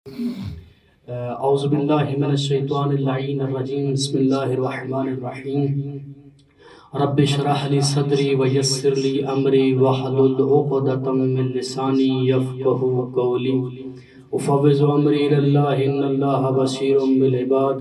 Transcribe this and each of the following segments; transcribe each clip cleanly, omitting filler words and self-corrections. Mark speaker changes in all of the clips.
Speaker 1: اعوذ باللہ من الشیطان اللعین الرجیم بسم اللہ الرحمن الرحیم رب اشرح لی صدری ویسر لی امری واحلل عقدۃ من لسانی یفقہوا قولی افوض امری اللہ ان اللہ بصیر بالعباد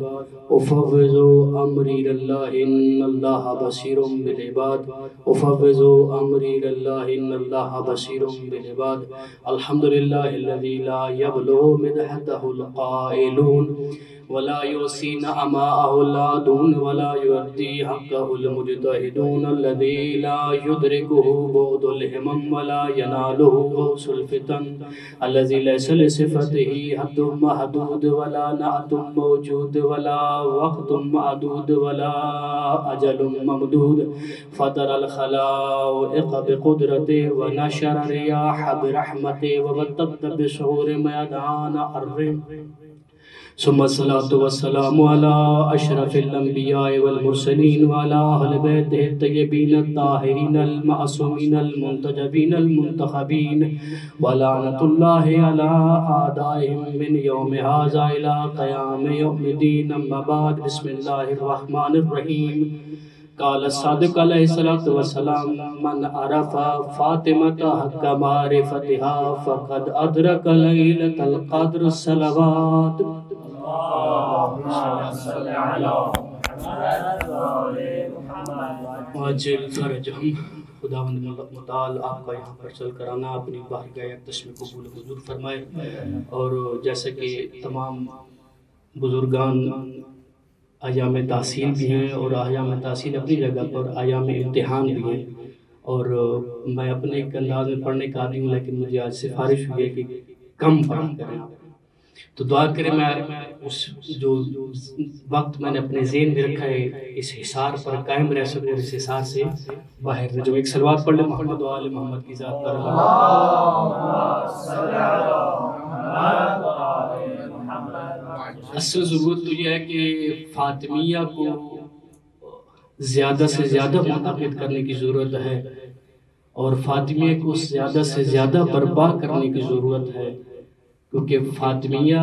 Speaker 1: افوض امری اللہ ان اللہ بصیر بالعباد افوض امری اللہ ان اللہ بصیر بالعباد الحمدللہ الذی لا یبلغ مدحتہ القائلون ولا يوصي نعماءه العادون ولا يؤدي حقه المجتهدون الذي لا يدركه بعد الهمم ولا يناله غوث الفتن الذي ليس لصفته حد محدود ولا نعت موجود ولا وقت معدود ولا أجل ممدود فطر الخلائق بقدرته ونشر الرياح برحمته وبدد بشعور ميدان الرم ثم الصلاة والسلام على أشرف الأنبياء والمرسلين وعلى أهل بيته الطيبين الطاهرين المعصومين المنتجبين المنتخبين ولعنة الله على أعدائهم من يوم هذا إلى قيام يوم الدين أما بعد بسم الله الرحمن الرحيم قال الصادق عليه الصلاة والسلام من عرف فاطمة حق معرفتها فقد أدرك ليلة القدر الصلوات آج فرج ہم خداوند متعال آپ کا یہاں پر چل کر آنا اپنی بارگاہ اقدس میں قبول حضور فرمائے، اور جیسے کہ تمام بزرگان ایام تحصیل بھی ہیں اور ایام تحصیل اپنی جگہ پر ایام امتحان بھی ہیں، اور میں اپنے ایک انداز میں پڑھنے کا عادی ہوں، لیکن مجھے آج سفارش ہوئی ہے کہ کم پڑھا کریں آپ، تو دعا کریں میں اس جو وقت میں نے اپنے ذہن میں رکھا ہے اس حصار پر قائم رہ سکوں، اس حصار سے باہر جو ایک صلوات پڑھ لیں محمد و آل محمد کی ذات پر اصل ضرورت تو یہ ہے کہ فاطمیہ کو زیادہ سے زیادہ منعقد کرنے کی ضرورت ہے، اور فاطمیہ کو زیادہ سے زیادہ برپا کرنے کی ضرورت ہے، کیونکہ فاطمیہ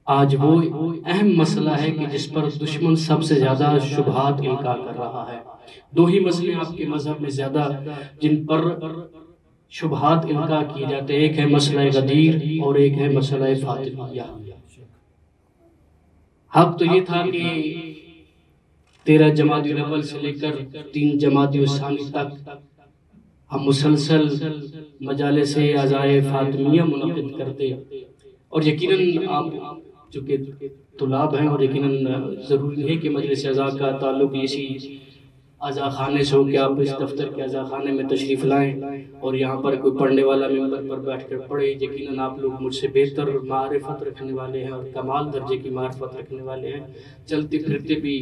Speaker 1: آج وہ اہم مسئلہ ہے کہ جس پر دشمن سب سے زیادہ شبہات القا کر رہا ہے۔ دو ہی مسئلے آپ کے مذہب میں زیادہ جن پر شبہات القا کیے جاتے ہیں، ایک ہے مسئلہ غدیر اور ایک ہے مسئلہ فاطمیہ۔ حق تو یہ تھا کہ 13 جمادی الاول سے لے کر 3 جمادی الثانی تک ہم مسلسل مجالس عزائے فاطمیہ منعقد کرتے، اور یقیناً آپ چونکہ طلاب ہیں اور یقیناً ضروری ہے کہ مجلس عزا کا تعلق اسی عزا خانے سے ہو کہ آپ اس دفتر کے عزا خانے میں تشریف لائیں اور یہاں پر کوئی پڑھنے والا ممبر پر بیٹھ کر پڑھے۔ یقیناً آپ لوگ مجھ سے بہتر معرفت رکھنے والے ہیں اور کمال درجے کی معرفت رکھنے والے ہیں، چلتے پھرتے بھی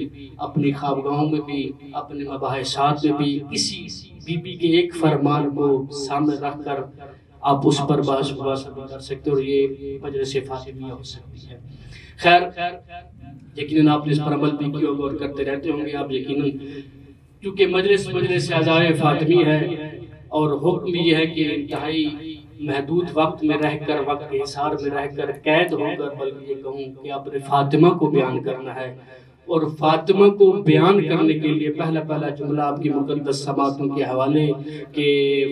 Speaker 1: اپنی خوابگاہوں میں بھی اپنے مباحثات میں بھی کسی بی بی کے ایک فرمان کو سامنے رکھ کر آپ اس پر بحث بھی کر سکتے، اور یہ مجلس فاطمیہ ہو سکتی ہے۔ خیر، یقیناً آپ نے اس پر عمل بھی کیا ہوگا اور کرتے رہتے ہوں گے آپ یقیناً، کیونکہ مجلس عزائے فاطمی ہے اور حکم بھی یہ ہے کہ انتہائی محدود وقت میں رہ کر، وقت کے حصار میں رہ کر، قید ہو کر بلکہ یہ کہوں کہ اپنے فاطمہ کو بیان کرنا ہے، اور فاطمہ کو بیان کرنے کے لیے پہلا جملہ آپ کی مقدس سماعتوں کے حوالے کہ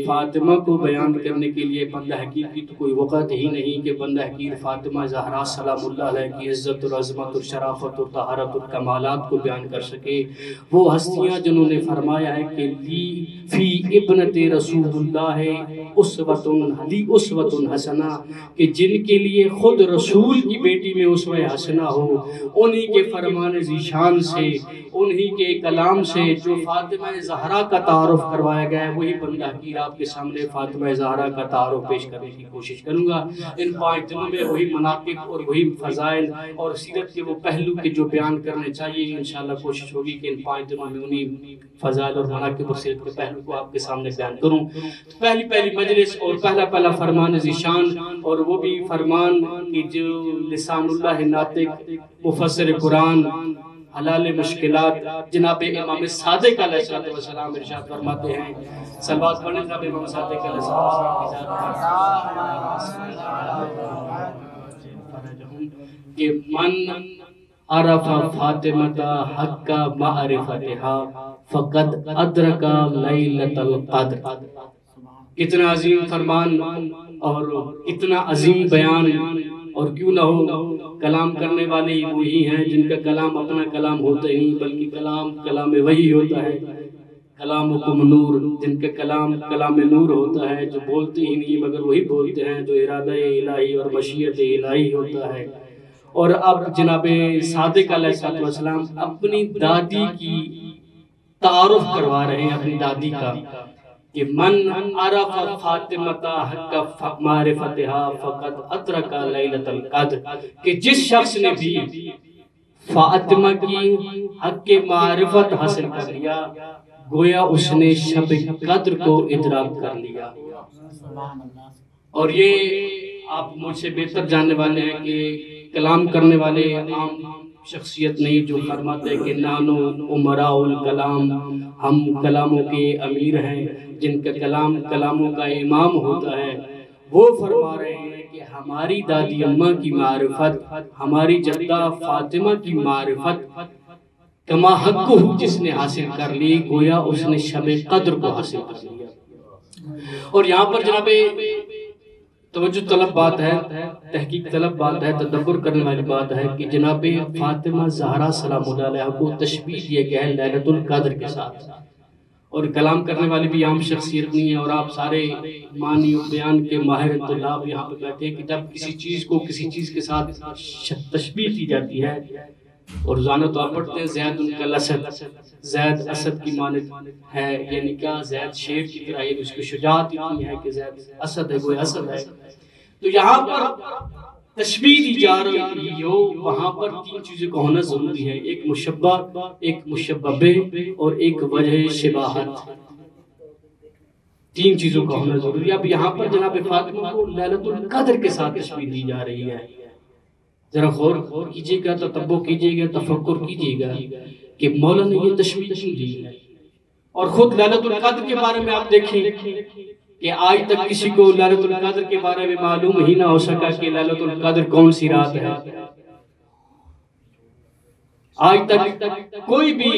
Speaker 1: فاطمہ کو بیان کرنے کے لیے بندہ حقیر کی تو کوئی وقت ہی نہیں کہ بندہ حقیر فاطمہ زہرا سلام اللہ علیہ کی عزت اور عظمت اور شرافت اور طہارت اور کمالات کو بیان کر سکے۔ وہ ہستیاں جنہوں نے فرمایا ہے کہ لی فی ابنت رسول اللہ اسوۃ حسنہ، کہ جن کے لیے خود رسول کی بیٹی میں اسوہ حسنہ ہو، انہی کے فرمان شان سے، انہی کے کلام سے جو فاطمہ زہرا کا تعارف کروایا گیا ہے، وہی بندہ حقیر آپ کے سامنے فاطمہ زہرا کا تعارف پیش کرنے کی کوشش کروں گا۔ ان 5 دنوں میں وہی مناقب اور وہی فضائل اور سیرت کے وہ پہلو کے جو بیان کرنے چاہیے، انشاءاللہ کوشش ہوگی کہ ان 5 دنوں میں انہی فضائل اور مناقب اور سیرت کے پہلو کو آپ کے سامنے بیان کروں۔ پہلی مجلس اور پہلا فرمان ذیشان، اور وہ بھی فرمان کی جو لسان اللہ ناطق مفسر قرآن حلال مشکلات جناب امام صادق علیہ السلام ارشاد فرماتے ہیں، صلوات پڑھیں جناب امام صادق علیہ السلام۔ کہ من عرف فاطمۃ حق معرفتہا فقد ادرک لیلۃ القدر. کتنا عظیم فرمان اور کتنا عظیم بیان. اور کیوں نہ ہو کلام کرنے والے وہی ہیں جن کا کلام اپنا کلام ہوتا ہی نہیں بلکہ کلام وہی ہوتا ہے. کلامکم نور، جن کا کلام نور ہوتا ہے، جو بولتے ہی نہیں مگر وہی بولتے ہیں، جو ارادہ الہی اور مشیت الہی ہوتا ہے. اور اب جناب صادق علیہ السلام اپنی دادی کی تعارف کروا رہے ہیں، اپنی دادی کا، کہ من عرف فاطمۃ حق معرفتہا فقد ادرک لیلۃ القدر، کہ جس شخص نے بھی فاطمہ کی حق معرفت حاصل کر لیا گویا اس نے شب قدر کو ادراک کر لیا. اور یہ آپ مجھ سے بہتر جاننے والے ہیں کہ کلام کرنے والے عام شخصیت نہیں جو فرماتے ہیں کہ نانو امراء الکلام، ہم کلاموں کے امیر ہیں، جن کا کلام کلاموں کا امام ہوتا ہے. وہ فرما رہے ہیں کہ ہماری دادی اماں کی معرفت، ہماری جدہ فاطمہ کی معرفت کما حق جس نے حاصل کر لی گویا اس نے شب قدر کو حاصل کر لیا. اور یہاں پر جناب توجہ طلب بات ہے، تحقیق طلب بات ہے، تدبر کرنے والی بات ہے کہ جناب فاطمہ زہرا سلام اللہ علیہا کو تشبیہ دیا گیا ہے لیلۃ القدر کے ساتھ. اور کلام کرنے والی بھی عام شخصیت نہیں ہے، اور آپ سارے معنی و بیان کے ماہر طلاب یہاں پہ بیٹھے ہیں کہ جب کسی چیز کو کسی چیز کے ساتھ تشبیہ کی جاتی ہے، اور روزانہ تو آپ پڑھتے ہیں زید ان کا لسد، زید اسد کی مانند ہے، یعنی کیا زید شیر کی طرح ہے، اس کی شجاعت اتنی ہے کہ زید اسد ہے، وہ اسد ہے. تو یہاں پر تشبیہ دی جا رہی ہو وہاں پر تین چیزوں کا ہونا ضروری ہے، ایک مشبہ، ایک مشبہ بہ اور ایک وجہ شباہت. تین چیزوں کا ہونا ضروری ہے. اب یہاں پر جناب فاطمہ کو لیلۃ القدر کے ساتھ تشبیہ دی جا رہی ہے. ذرا غور کیجئے گا، تتبع کیجئے گا، تفکر کیجئے گا کہ مولا نے یہ تشبیہ کیوں دی ہے. اور خود لیلۃ القدر کے بارے میں آپ دیکھیں کہ آج تک کسی کو لیلۃ القدر کے بارے میں معلوم ہی نہ ہو سکا کہ لیلۃ القدر کون سی رات ہے. آج تک کوئی بھی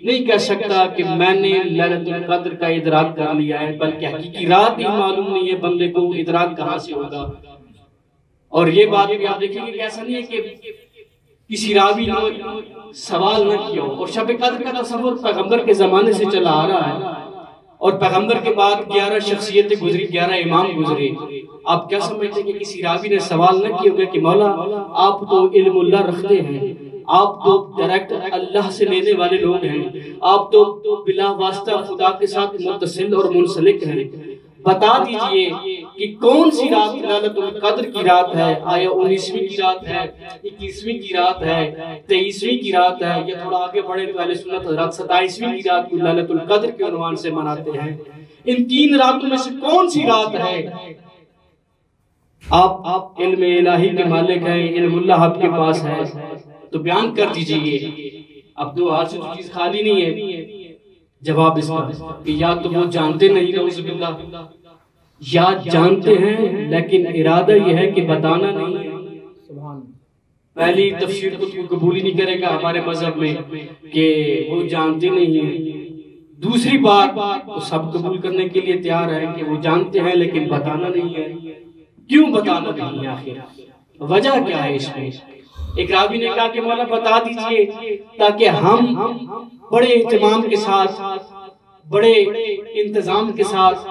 Speaker 1: نہیں کہہ سکتا کہ میں نے لیلۃ القدر کا ادراک کر لیا ہے، بلکہ حقیقی رات ہی معلوم نہیں ہے بندے کو ادراک کہاں سے ہوگا. اور یہ بات بھی آپ دیکھیں گے کہ ایسا نہیں ہے کہ کسی راوی نے سوال نہ کیا ہو. اور شب قدر کا تصور پیغمبر کے زمانے سے چلا آ رہا ہے، اور پیغمبر کے بعد 11 شخصیتیں گزری، 11 امام گزرے. آپ کیا سمجھتے ہیں کہ کسی راوی نے سوال نہ کیا ہوگا کہ مولا آپ تو علم اللہ رکھتے ہیں، آپ تو ڈائریکٹ اللہ سے لینے والے لوگ ہیں، آپ تو بلا واسطہ خدا کے ساتھ متصل اور منسلک ہیں، بتا دیجئے کہ کون سی رات لیلۃ القدر کی رات ہے؟ آیا 19ویں کی رات ہے، 21ویں کی رات ہے، 23ویں کی رات ہے، یا تھوڑا آگے بڑھے تو اہل سنت حضرات 27ویں کی رات کو لیلۃ القدر کے عنوان سے مناتے ہیں. ان تین راتوں میں سے کون سی رات ہے؟ آپ علم الہی کے مالک ہیں، علم اللہ آپ کے پاس ہے، تو بیان کر دیجئے. اب تو آج سے تو چیز خالی نہیں ہے. جواب اس کا کہ یا تو وہ جانتے نہیں نعوذ باللہ، یا جانتے ہیں لیکن ارادہ یہ ہے کہ بتانا نہیں ہے. پہلی تفسیر کو قبول ہی نہیں کرے گا ہمارے مذہب میں کہ وہ جانتے نہیں ہیں. دوسری بات وہ سب قبول کرنے کے لیے تیار ہے کہ وہ جانتے ہیں لیکن بتانا نہیں ہے. کیوں بتانا نہیں ہے؟ آخر وجہ کیا ہے اس میں؟ ایک راوی نے کہا کہ مولا بتا دیجئے تاکہ ہم بڑے اہتمام کے ساتھ، بڑے انتظام کے ساتھ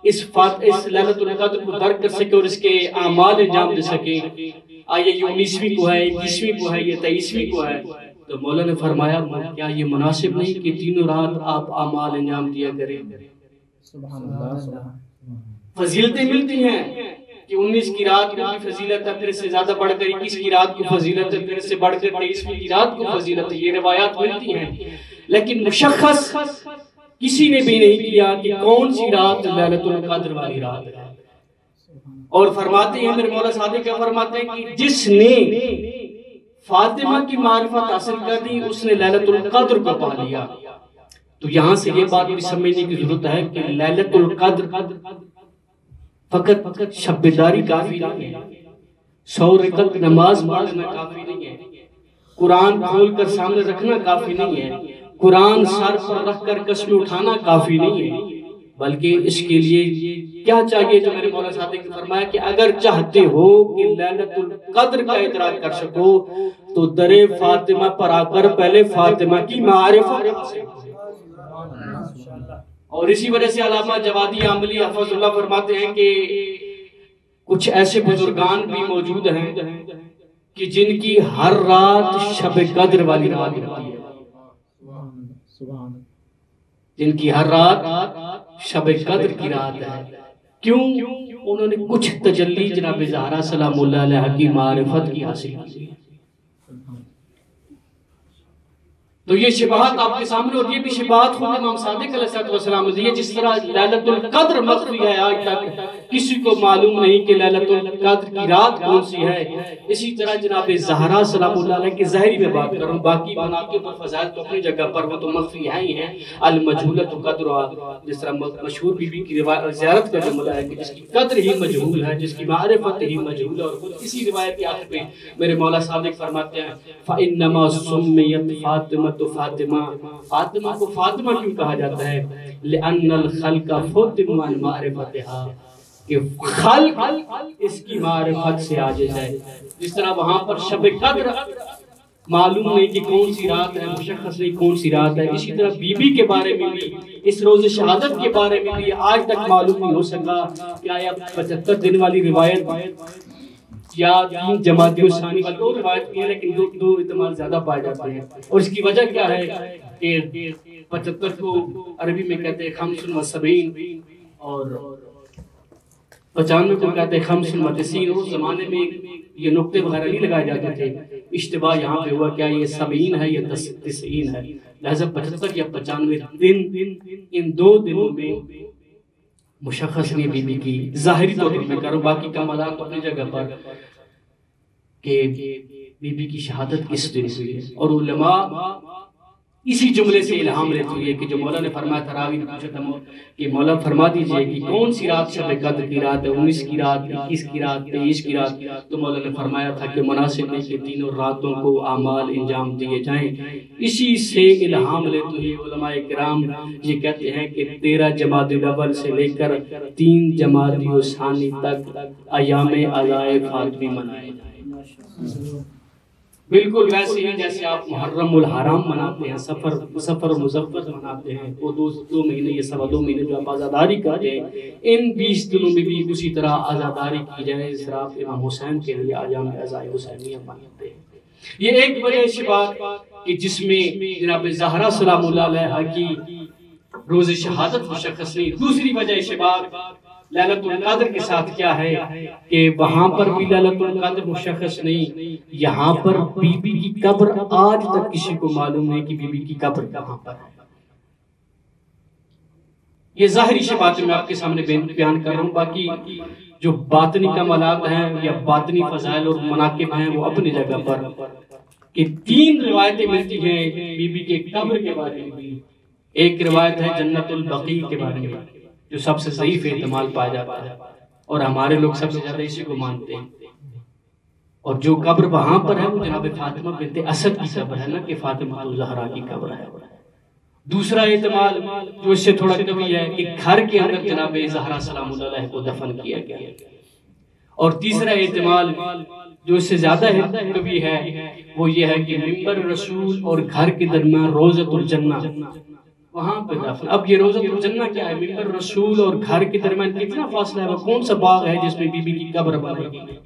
Speaker 1: اس لیلۃ القدر کو درک کر سکے اور اس کے اعمال انجام دے سکے. آیا یہ 19ویں کو ہے، 21ویں کو ہے، یہ 23ویں کو ہے. تو مولا نے فرمایا کیا یہ مناسب نہیں کہ تینوں رات آپ اعمال انجام دیا کریں؟ فضیلتیں ملتی ہیں کہ 19 کی رات کو بھی فضیلت ہے، پھر سے زیادہ بڑھ کر 21 کی رات کو فضیلت ہے، پھر سے بڑھ کر 23ویں کی رات کو فضیلت ہے. یہ روایات ملتی ہیں، لیکن مشخص کسی نے بھی نہیں کیا کہ کون سی رات لیلۃ القدر والی رات ہے. اور فرماتے ہیں میرے مولا صادق کیا فرماتے ہیں کہ جس نے فاطمہ کی معرفت حاصل کر دی اس نے لیلۃ القدر کو پا لیا. تو یہاں سے یہ بات بھی سمجھنے کی ضرورت ہے کہ لیلۃ القدر فقط شب بیداری کافی نہیں ہے. 100 رکعت نماز پڑھنا کافی نہیں ہے، قرآن کھول کر سامنے رکھنا کافی نہیں ہے، قرآن سر پر رکھ کر قسمیں اٹھانا کافی نہیں ہے، بلکہ اس کے لیے کیا چاہیے؟ جو میرے مولا صادق نے فرمایا کہ اگر چاہتے ہو کہ لیلۃ القدر کا ادراک کر سکو تو در فاطمہ پر آ کر پہلے فاطمہ کی معرفت حاصل کرو۔ اور اسی وجہ سے علامہ جوادی عاملی حفظ اللہ فرماتے ہیں کہ کچھ ایسے بزرگان بھی موجود ہیں کہ جن کی ہر رات شب قدر والی رات ہوتی ہے، جن کی ہر رات شب قدر کی رات ہے۔ کیوں؟ انہوں نے کچھ تجلی جناب زہرا سلام اللہ علیہ کی معرفت کی حاصل کی۔ تو یہ شبہات آپ کے سامنے، اور یہ بھی شبہات خود امام صادق علیہ السلام نے، جس طرح لیلۃ القدر مخفی ہے، آج تک کسی کو معلوم نہیں کہ لیلۃ القدر کی رات کون سی ہے، اسی طرح جناب زہرا سلام اللہ علیہ کی ظاہری میں بات کروں، باقی مناقب اور فضائل تو اپنی جگہ پر وہ تو مخفی ہیں ہی ہیں۔ المجہولۃ قدرها، جس طرح مشہور بی بی کی زیارت کا جملہ ہے کہ جس کی قدر ہی مجہول ہے، جس کی معرفت ہی مجہول ہے، اور خود اسی روایت کی آخر میں میرے مولا صادق فرماتے ہیں فَإِنَّمَا سُمِّيَتْ فَاطِمَةُ فاطمہ، فاطمہ کو فاطمہ کیوں کہا جاتا ہے؟ لِأَنَّ الْخَلْقَ فُتِمُ عَنْ مَعْرِفَتِهَا، کہ خلق اس کی معرفت سے عاجز ہے۔ جس طرح وہاں پر شب قدر معلوم نہیں کہ کون سی رات ہے، مشخص نہیں کون سی رات ہے، اسی طرح بی بی کے بارے میں بھی، اس روز شہادت کے بارے میں بھی آج تک معلوم نہیں ہو سکا کہ آیا 75 دن والی روایت یا 3 جمادی الثانی والی، دو روایت کی ہے لیکن دو احتمال زیادہ پائے جاتے ہیں۔ اور اس کی وجہ کیا ہے کہ 75 کو عربی میں کہتے ہیں 75 اور 95 کو کہتے ہیں 95۔ اس زمانے میں یہ نقطے وغیرہ نہیں لگائے جاتے تھے، اشتباہ یہاں پہ ہوا کیا یہ 70 ہے یا 90 ہے، لہذا 75 یا 95 دن، ان 2 دنوں میں مشخص نہیں بی بی کی ظاہری طور پر میں کروں، باقی کمالات اپنی جگہ پر کہ بی بی کی شہادت کس دن ہوئی ہے۔ اور علماء اسی جملے سے الہام لیتے ہوئے کہ جو مولا نے فرمایا تھا، راوی نے پوچھا تھا کہ مولا فرما دیجئے کہ کون سی رات شب قدر کی رات ہے، 19 کی رات، 21 کی رات، 23 کی رات؟ تو مولا نے فرمایا تھا کہ مناسب نہیں کہ تینوں راتوں کو اعمال انجام دیے جائیں۔ اسی سے الہام لیتے ہوئے علماء کرام یہ کہتے ہیں کہ 13 جمادی الاول سے لے کر 3 جمادی الثانی تک ایام عزائے فاطمی منائے جائیں، بالکل ویسے ہی جیسے آپ محرم الحرام مناتے ہیں، سفر مظفر مناتے ہیں، وہ 2 مہینے یا 2.25 مہینے جو آپ آزاداری کہتے ہیں، ان 20 دنوں میں بھی اسی طرح آزاداری کی جائے، اس طرح آپ امام حسین کے لیے ایام عزائے حسینیہ مناتے ہیں۔ یہ ایک وجہ اس بات کہ جس میں جناب زہرا سلام اللہ علیہ کی روز شہادت مشخص نہیں۔ دوسری وجہ اس بات لیلۃ القدر کے ساتھ کیا ہے کہ وہاں پر بھی لیلۃ القدر مشخص نہیں، یہاں پر بی بی کی قبر آج تک کسی کو معلوم نہیں کہ بی بی کی قبر کہاں پر ہے۔ یہ ظاہری شبہات میں آپ کے سامنے بیان کر رہا ہوں، باقی جو باطنی کمالات ہیں یا باطنی فضائل اور مناقب ہیں وہ اپنی جگہ پر کہ 3 روایتیں ملتی ہیں بی بی کے قبر کے بارے میں۔ ایک روایت ہے جنت البقیع کے بارے میں جو سب سے ضعیف احتمال پایا جاتا ہے، اور ہمارے لوگ سب سے زیادہ اسی کو مانتے ہیں، اور جو قبر وہاں پر ہے وہ جناب فاطمہ بنت اسد کی قبر ہے، نہ کہ فاطمہ الزہرا کی قبر ہے۔ دوسرا احتمال جو اس سے تھوڑا قوی ہے کہ گھر کے اندر جناب زہرا سلام اللہ علیہ کو دفن کیا گیا، اور تیسرا احتمال جو اس سے زیادہ قوی ہے وہ یہ ہے کہ ممبر رسول اور گھر کے درمیان روضۃ الجنہ وہاں پہ دفن۔ اب یہ روضۃ الجنہ کیا ہے؟ ممبر رسول اور گھر کے درمیان کتنا فاصلہ ہے؟ وہ کون سا باغ ہے جس میں بی بی کی قبر بنائی گئی؟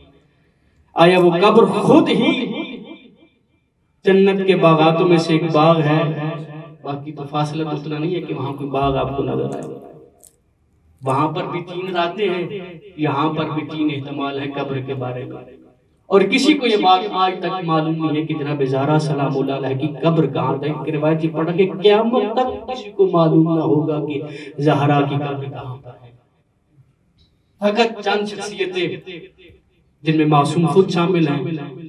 Speaker 1: آیا وہ قبر خود ہی جنت کے باغاتوں میں سے ایک باغ ہے؟ باقی تو فاصلہ تو اتنا نہیں ہے کہ وہاں کوئی باغ آپ کو نظر آئے۔ وہاں پر بھی 3 راتیں ہیں، یہاں پر بھی 3 احتمال ہیں قبر کے بارے میں، اور کسی کو یہ بات آج تک معلوم نہیں ہے کہ جناب زہرا سلام اللہ علیہ کی قبر کہاں تھا۔ ایک روایت یہ پڑھا کہ قیامت تک کسی کو معلوم نہ ہوگا کہ زہرا کی قبر کہاں پر ہے۔ فقط چند شخصیتیں جن میں معصوم خود شامل ہیں،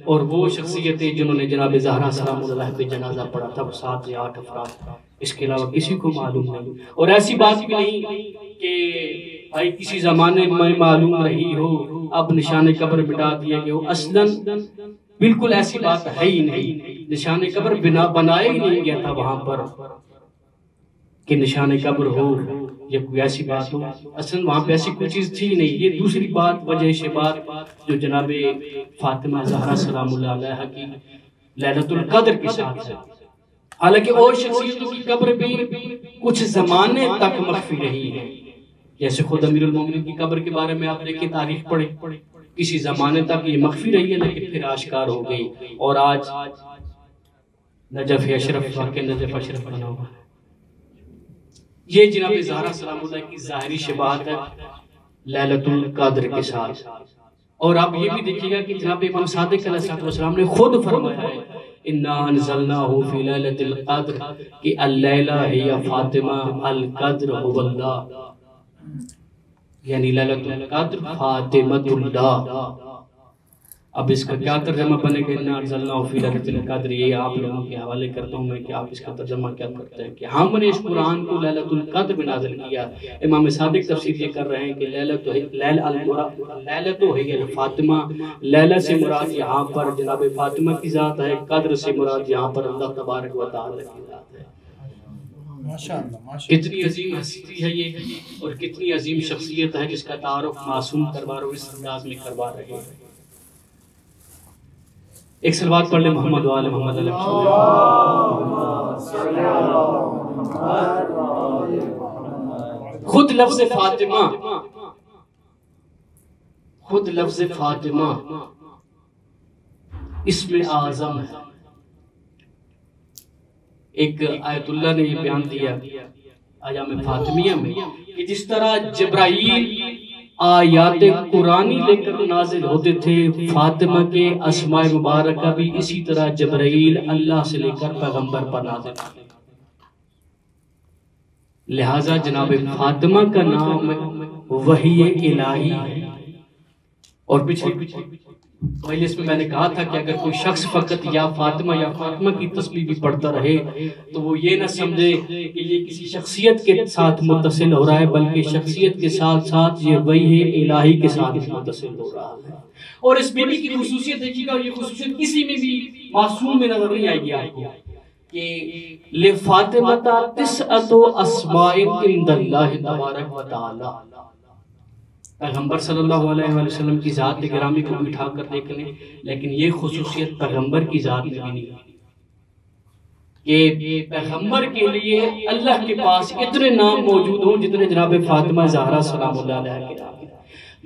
Speaker 1: اور وہ شخصیتیں جنہوں نے جناب زہرا سلام اللہ علیہ پہ جنازہ پڑھا تھا، وہ 7 یا 8 افراد، اس کے علاوہ کسی کو معلوم نہیں۔ اور ایسی بات بھی نہیں کہ بھائی کسی زمانے میں معلوم رہی ہو اب نشان قبر بٹا دیا کہ وہ اصلاً بالکل ایسی بات ہے ہی نہیں، نشان قبر بنایا ہی نہیں گیا تھا وہاں پر کہ نشان قبر ہو یا کوئی ایسی بات ہو، اصلاً وہاں پہ ایسی کوئی چیز تھی نہیں۔ یہ دوسری بات، وجہ شبات جو جناب فاطمہ زہرا سلام اللہ علیہ کی لیلۃ القدر کے ساتھ ہے، حالانکہ اور شخصیتوں کی قبر بھی کچھ زمانے تک مخفی رہی ہے، جیسے خود امیر المومنین کی قبر کے بارے میں آپ دیکھیں، تاریخ پڑھیں، کسی زمانے تک یہ مخفی رہی ہے لیکن پھر آشکار ہو گئی، اور آج نجف اشرف واقع نجف اشرف بنا ہوا ہے۔ یہ جناب زہرا سلام اللہ کی ظاہری شباہت ہے لیلۃ القدر کے ساتھ۔ اور آپ یہ بھی دیکھیے گا کہ جناب امام صادق علیہ السلام نے خود فرمایا ہے اِنَّا أَنزَلْنَاهُ فِي لَيْلَةِ الْقَدْرِ کہ اللیلہ ہی فاطمہ القدر هو اللہ، یعنی لیلۃ القدر فاطمۃ اللہ۔ اب اس کا کیا ترجمہ بنے گا اِنَّا أَنزَلْنَاهُ فِي لَيْلَةِ الْقَدْرِ، یہ آپ لوگوں کے حوالے کرتا ہوں میں کہ آپ اس کا ترجمہ کیا کرتے ہیں کہ ہم نے اس قرآن کو لیلۃ القدر میں نازل کیا۔ امام صادق تفسیر یہ کر رہے ہیں کہ لیلۃ ہی فاطمہ، لیلہ سے مراد یہاں پر جناب فاطمہ کی ذات ہے، قدر سے مراد یہاں پر اللہ تبارک و تعالی کی ذات ہے۔ کتنی عظیم ہستی ہے یہ اور کتنی عظیم شخصیت ہے جس کا تعارف معصوم کروا رہے اس انداز میں کروا رہے ہیں۔ ایک صلوات پڑھ لیں محمد و آل محمد علیہ وسلم۔ خود لفظ فاطمہ، خود لفظ فاطمہ اسم اعظم ہے۔ ایک آیت اللہ نے یہ بیان دیا ایام فاطمیہ میں کہ جس طرح جبرائیل آیات قرآنی لے کر نازل ہوتے تھے، فاطمہ کے اسماء مبارکہ بھی اسی طرح جبرائیل اللہ سے لے کر پیغمبر پر نازل ہوتے تھے۔ لہٰذا جناب فاطمہ کا نام وحی الہی ہے۔ اور پچھلے مجلس میں نے کہا تھا کہ اگر کوئی شخص فقط یا فاطمہ کی تسبیح بھی پڑھتا رہے تو وہ یہ نہ سمجھے کہ یہ کسی شخصیت کے ساتھ متصل ہو رہا ہے، بلکہ شخصیت کے ساتھ ساتھ یہ وحی الہی کے ساتھ متصل ہو رہا ہے۔ اور اس بی بی کی خصوصیت دیکھیے گا، یہ خصوصیت کسی میں بھی معصوم میں نظر نہیں آئے گی آپ کو کہ لِفَاطِمَةَ تِسْعَةُ أَسْمَاءٍ عِنْدَ اللَّهِ تَبَارَكَ وَتَعَالَى۔ پیغمبر صلی اللہ علیہ وسلم کی ذات گرامی کو بھی اٹھا کر دیکھ لیں، لیکن یہ خصوصیت پیغمبر کی ذات میں بھی نہیں ہے کہ پیغمبر کے لیے اللہ کے پاس اتنے نام موجود ہوں جتنے جناب فاطمہ زہرا سلام اللہ علیہ کے نام۔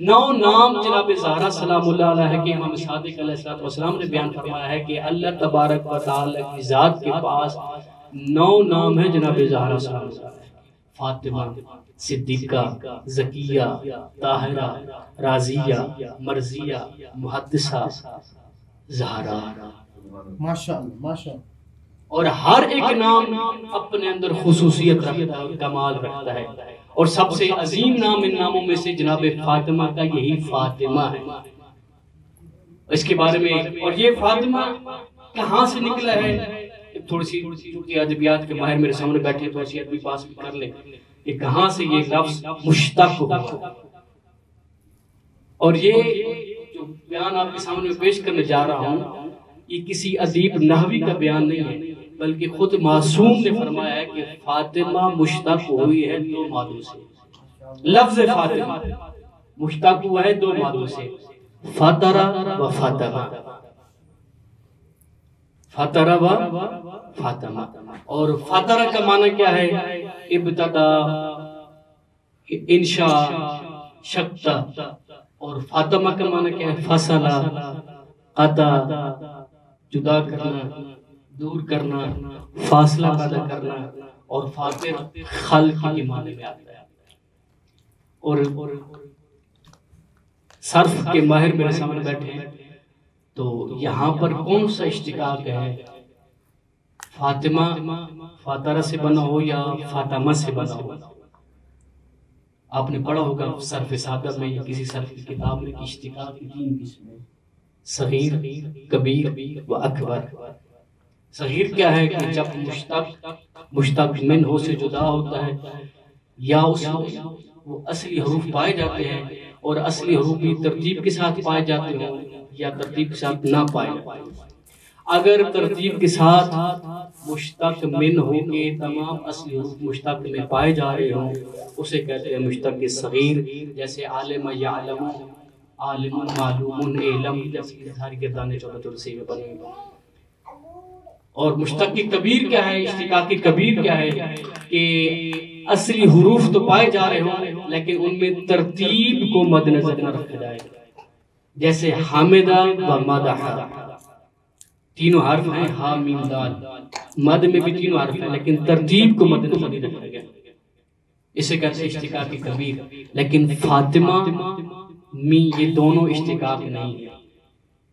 Speaker 1: 9 نام جناب زہرا سلام اللہ علیہ کے امام صادق علیہ السلام نے بیان فرمایا ہے کہ اللہ تبارک و تعالی کی ذات کے پاس 9 نام ہیں جناب زہرا سلام اللہ علیہ، فاطمہ، صدیقہ، زکیہ، طاہرہ، راضیہ، مرضیہ، محدثہ، زہرا۔
Speaker 2: ماشاءاللہ ماشاءاللہ۔
Speaker 1: اور ہر ایک نام اپنے اندر خصوصیت رکھتا ہے، کمال رکھتا ہے، اور سب سے عظیم نام ان ناموں میں سے جناب فاطمہ کا یہی فاطمہ ہے۔ اس کے بارے میں، اور یہ فاطمہ کہاں سے نکلا ہے، تھوڑی سی چونکہ ادبیات کے ماہر میرے سامنے بیٹھے تو ایسی ادبی پاس بھی کر لیں کہ کہاں سے یہ لفظ مشتق ہوا۔ اور یہ جو بیان آپ کے سامنے پیش کرنے جا رہا ہوں یہ کسی ادیب نحوی کا بیان نہیں ہے، بلکہ خود معصوم نے فرمایا ہے کہ فاطمہ مشتق ہوئی ہے 2 مادوں سے۔ لفظ فاطمہ مشتق ہوا ہے 2 مادوں سے، فطرہ و فاطمہ، فطرہ و فاطمہ۔ اور فطرہ کا معنی کیا ہے؟ ابتدا، انشاء، شقہ۔ اور فاطمہ کا معنی کیا ہے؟ فصلہ، قطع، جدا کرنا، دور کرنا، فاصلہ پیدا کرنا۔ اور فاطر خلق کے معنی میں آتا ہے۔ اور صرف کے ماہر میرے سامنے بیٹھے ہیں تو یہاں پر کون سا اشتقاق ہے؟ فاطمہ فاطرہ سے بنا ہو یا فاطمہ سے بنا ہو؟ آپ نے پڑھا ہوگا صرف سادہ میں یا کسی صرف کی کتاب میں اشتقاق کی 3 قسمیں، صغیر، کبیر و اکبر۔ صغیر کیا ہے کہ جب مشتق منہ سے جدا ہوتا ہے یا اس میں وہ اصلی حروف پائے جاتے ہیں اور اصلی حروف بھی ترتیب کے ساتھ پائے جاتے ہوں یا ترتیب کے ساتھ نہ پائے جاتے ہیں۔ اگر ترتیب کے ساتھ مشتق من ہو کے تمام اصلی حروف مشتق میں پائے جا رہے ہوں اسے کہتے ہیں مشتق صغیر، جیسے عالم یعلم، عالم معلوم، علم، جیسے ساری گردانیں 14 سے بنے ہوئے۔ اور مشتق کبیر کیا ہے، اشتقاق کبیر کیا ہے کہ اصلی حروف تو پائے جا رہے ہوں لیکن ان میں ترتیب کو مد نظر نہ رکھا جائے، جیسے حامدہ و مدحہ، تینوں حرف ہیں ہا میم دال، مد میں بھی تینوں حرف ہیں لیکن ترتیب کو مد نظر نہیں رکھا گیا، اسے کہتے ہیں اشتقاق کبیر۔ لیکن فاطمہ می یہ دونوں اشتقاق نہیں ہے۔